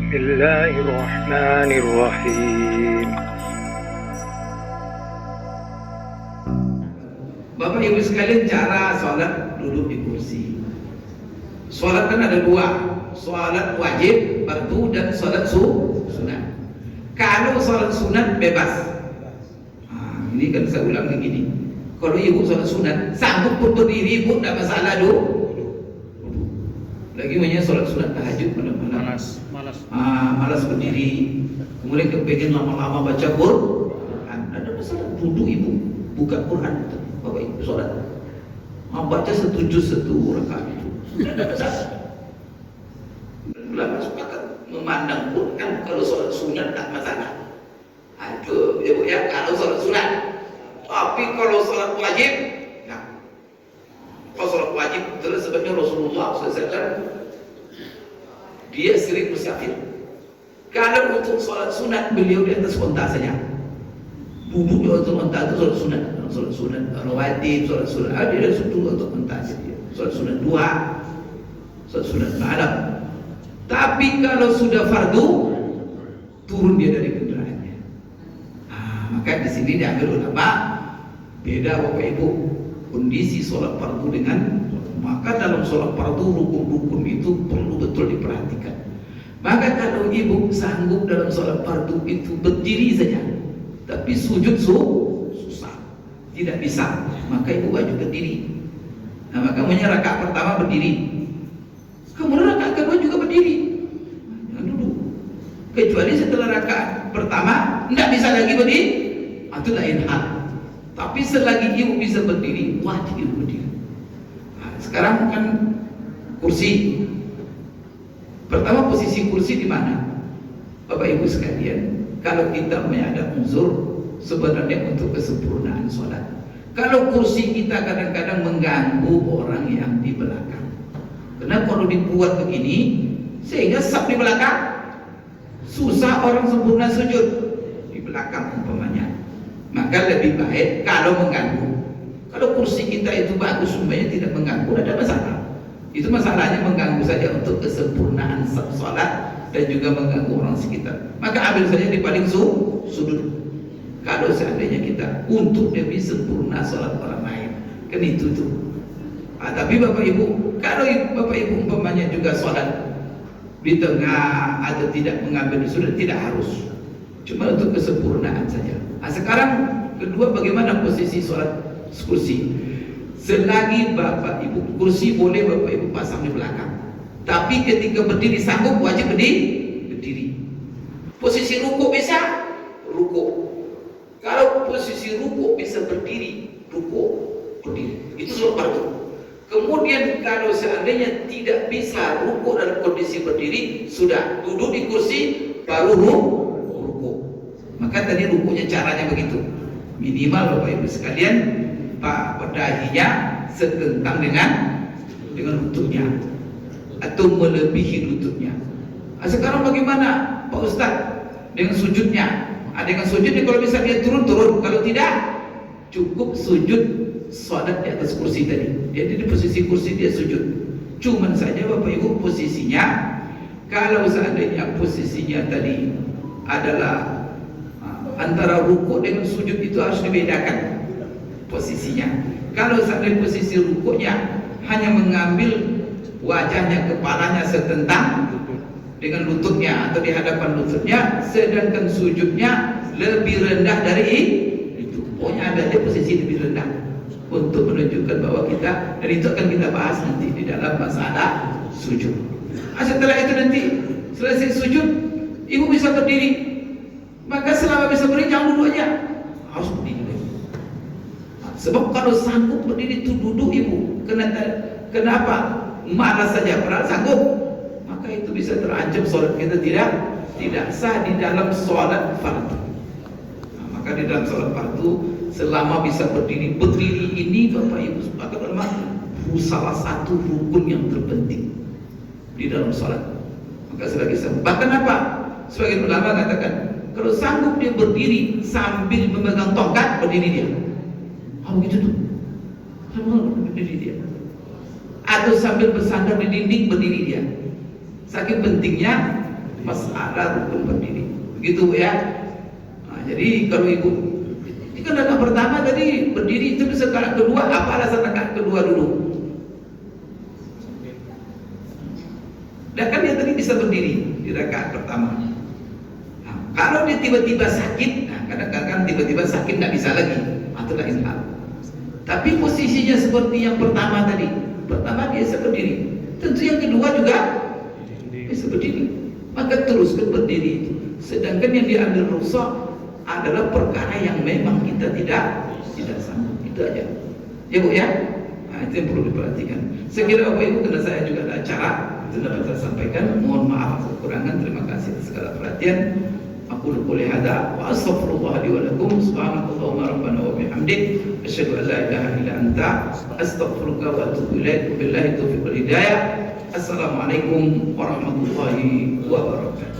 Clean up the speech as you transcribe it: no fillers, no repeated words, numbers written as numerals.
Bismillahirrahmanirrahim. Bapak Ibu sekalian, cara sholat duduk di kursi. Sholat kan ada dua, sholat wajib, fardu, dan sholat sunat. Kalau sholat sunat bebas. Ini kan saya ulang lagi nih. Kalau ibu sholat sunat, sanggup pun berdiri ibu, tidak masalah duduk. Lagi banyak sholat sunat tahajud malam-malam. Malas berdiri. Kemudian kepengen lama-lama baca Quran. Ada masalah, duduk ibu, buka Quran. Bapak Ibu sholat, baca satu rakaat itu sudah ada masalah. Ulama sepakat memandang Quran kalau sholat sunat tak masalah. Aduh, ibu ya, kalau sholat sunat. Tapi kalau sholat wajib, nah, kalau sholat wajib terus sebabnya Rasulullah SAW dia sering musafir. Kalau untuk sholat sunat beliau di atas unta saja. Duduk di atas unta itu sholat sunat, rawatib, sholat sunat. Dia duduk untuk unta saja. Sholat sunat dua, sholat sunat malam. Tapi kalau sudah fardu, turun dia dari kendaraannya. Maka di sini diambil ulama beda Bapak Ibu kondisi sholat fardu dengan, maka dalam sholat fardu rukun-rukun itu perlu betul diperhatikan. Maka kalau ibu sanggup dalam sholat fardu itu berdiri saja, tapi sujud susah, tidak bisa, maka ibu wajib berdiri. Maka rakaat pertama berdiri, kemudian rakaat kedua juga berdiri, jangan duduk. Kecuali setelah rakaat pertama tidak bisa lagi berdiri, itu lain hal. Tapi selagi ibu bisa berdiri, wajib ibu berdiri. Sekarang kan kursi. Pertama, posisi kursi di mana? Bapak Ibu sekalian, kalau kita ada uzur sebenarnya untuk kesempurnaan sholat. Kalau kursi kita kadang-kadang mengganggu orang yang di belakang. Karena kalau dibuat begini sehingga saf di belakang susah orang sempurna sujud di belakang umpamanya. Maka lebih baik kalau mengganggu. Kalau kursi kita itu bagus semuanya tidak mengganggu, ada masalah. Itu masalahnya mengganggu saja untuk kesempurnaan sholat dan juga mengganggu orang sekitar. Maka ambil saja di paling sudut. Kalau seandainya kita untuk lebih sempurna sholat orang lain, kan itu tuh. Tapi Bapak Ibu, kalau Bapak Ibu umpamanya juga sholat di tengah atau tidak mengambil sudut, tidak harus. Cuma untuk kesempurnaan saja. Sekarang kedua, bagaimana posisi sholat kursi? Selagi Bapak Ibu kursi boleh Bapak Ibu pasang di belakang, tapi ketika berdiri sanggup wajib berdiri. Posisi ruku bisa ruku. Kalau posisi ruku bisa berdiri, ruku berdiri. Itu sholat fardu. Kemudian kalau seandainya tidak bisa ruku dalam kondisi berdiri, sudah duduk di kursi baru ruku. Maka tadi rukunya caranya begitu. Minimal Bapak Ibu sekalian, dahinya setentang dengan lututnya atau melebihi lututnya. Sekarang bagaimana Pak Ustadz dengan sujudnya? Dengan sujudnya kalau bisa dia turun, kalau tidak cukup sujud sholat di atas kursi tadi. Dia di posisi kursi dia sujud. Cuman saja Bapak Ibu posisinya, kalau seandainya posisinya tadi adalah antara ruku dengan sujud, itu harus dibedakan posisinya. Kalau seandainya posisi rukuknya hanya mengambil wajahnya, kepalanya setentang dengan lututnya atau di hadapan lututnya, sedangkan sujudnya lebih rendah dari itu. Pokoknya ada posisi lebih rendah untuk menunjukkan bahwa kita, dan itu akan kita bahas nanti di dalam masalah sujud. Setelah itu nanti selesai sujud, ibu bisa berdiri. Maka selama bisa berdiri jangan duduk aja, harus berdiri. Sebab kalau sanggup berdiri itu duduk ibu, kenapa? Malas saja, padahal sanggup, maka itu bisa terancam sholat kita tidak sah di dalam sholat fardu. Maka di dalam sholat fardu selama bisa berdiri ini Bapak Ibu sepakat ulama salah satu rukun yang terpenting di dalam sholat. Maka sebagai sebab, bahkan apa? Sebagian ulama katakan kalau sanggup dia berdiri sambil memegang tongkat, berdiri dia. Begitu tuh, sambil berdiri dia. Atau sambil bersandar di dinding, berdiri dia. Saking pentingnya masalah rukun berdiri. Begitu ya. Nah, jadi kalau ibu ini kan rakaat pertama tadi berdiri, itu bisa rakaat kedua, apa alasan rakaat kedua dulu? Dan kan dia tadi bisa berdiri di rakaat pertama. Nah, kalau dia tiba-tiba sakit, nah kadang-kadang tiba-tiba sakit nggak bisa lagi, itu lain hal. Tapi posisinya seperti yang pertama tadi, pertama dia bisa berdiri, tentu yang kedua juga bisa berdiri, maka teruskan berdiri itu. Sedangkan yang diambil rukhsah adalah perkara yang memang kita tidak sanggup, itu aja. Ya Bu ya, nah, itu yang perlu diperhatikan. Saya kira Bapak Ibu, karena saya juga ada acara, itu dapat saya sampaikan. Mohon maaf kekurangan. Terima kasih atas segala perhatian. Aku qouli hadza wa astaghfirullah li wa lakum. Subhanakallahumma rabbana wa bihamdik asyhadu an la ilaha illa anta astaghfiruka wa atubu ilaik. Billahi taufiq wal hidayah. Assalamualaikum warahmatullahi wabarakatuh.